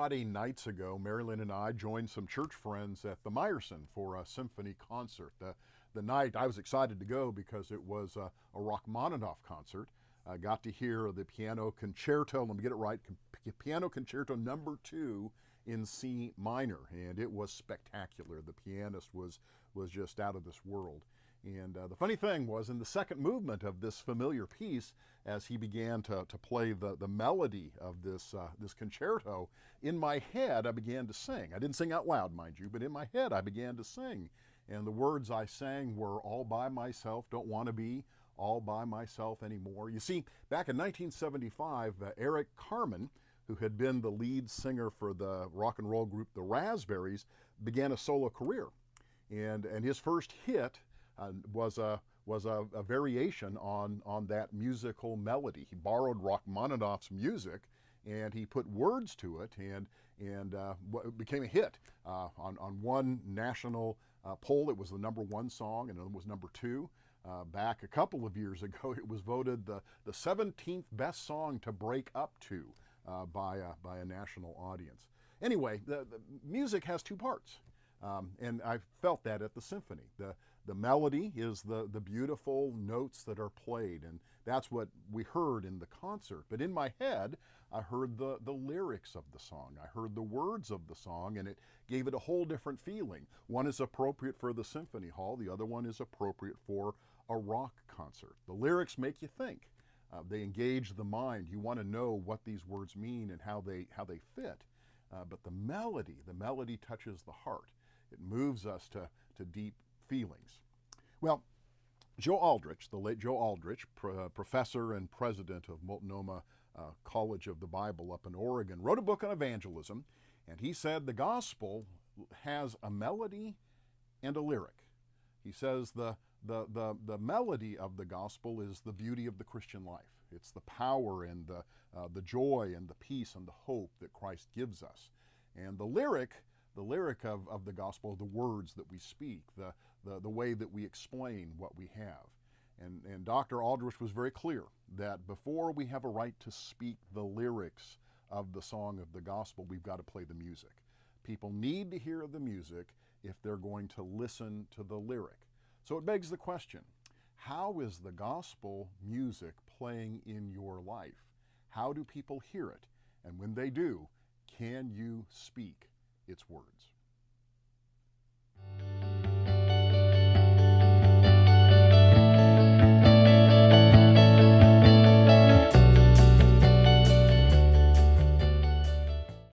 Friday nights ago, Marilyn and I joined some church friends at the Meyerson for a symphony concert. The night I was excited to go because it was a Rachmaninoff concert. I got to hear the piano concerto, let me get it right, piano concerto number 2 in C minor, and it was spectacular. The pianist was just out of this world. And the funny thing was, in the second movement of this familiar piece, as he began to play the melody of this concerto, in my head I began to sing. I didn't sing out loud, mind you, but in my head I began to sing. And the words I sang were, "All by myself, don't want to be all by myself anymore." You see, back in 1975, Eric Carmen, who had been the lead singer for the rock and roll group the Raspberries, began a solo career. And his first hit was a variation on that musical melody. He borrowed Rachmaninoff's music and he put words to it, and it became a hit. On one national poll, it was the #1 song, and it was #2. Back a couple of years ago, it was voted the 17th best song to break up to by a national audience. Anyway, the music has two parts. And I felt that at the symphony. The melody is the beautiful notes that are played, and that's what we heard in the concert. But in my head, I heard the lyrics of the song. I heard the words of the song, and it gave it a whole different feeling. One is appropriate for the symphony hall, the other one is appropriate for a rock concert. The lyrics make you think. They engage the mind. You want to know what these words mean and how they fit. But the melody touches the heart. It moves us to deep feelings. Well, Joe Aldrich, the late Joe Aldrich, professor and president of Multnomah College of the Bible up in Oregon, wrote a book on evangelism, and he said the gospel has a melody and a lyric. He says the melody of the gospel is the beauty of the Christian life. It's the power and the joy and the peace and the hope that Christ gives us. And the lyric of the gospel, the words that we speak, the way that we explain what we have. And Dr. Aldrich was very clear that before we have a right to speak the lyrics of the song of the gospel, we've got to play the music. People need to hear the music if they're going to listen to the lyric. So it begs the question, how is the gospel music playing in your life? How do people hear it? And when they do, can you speak its words?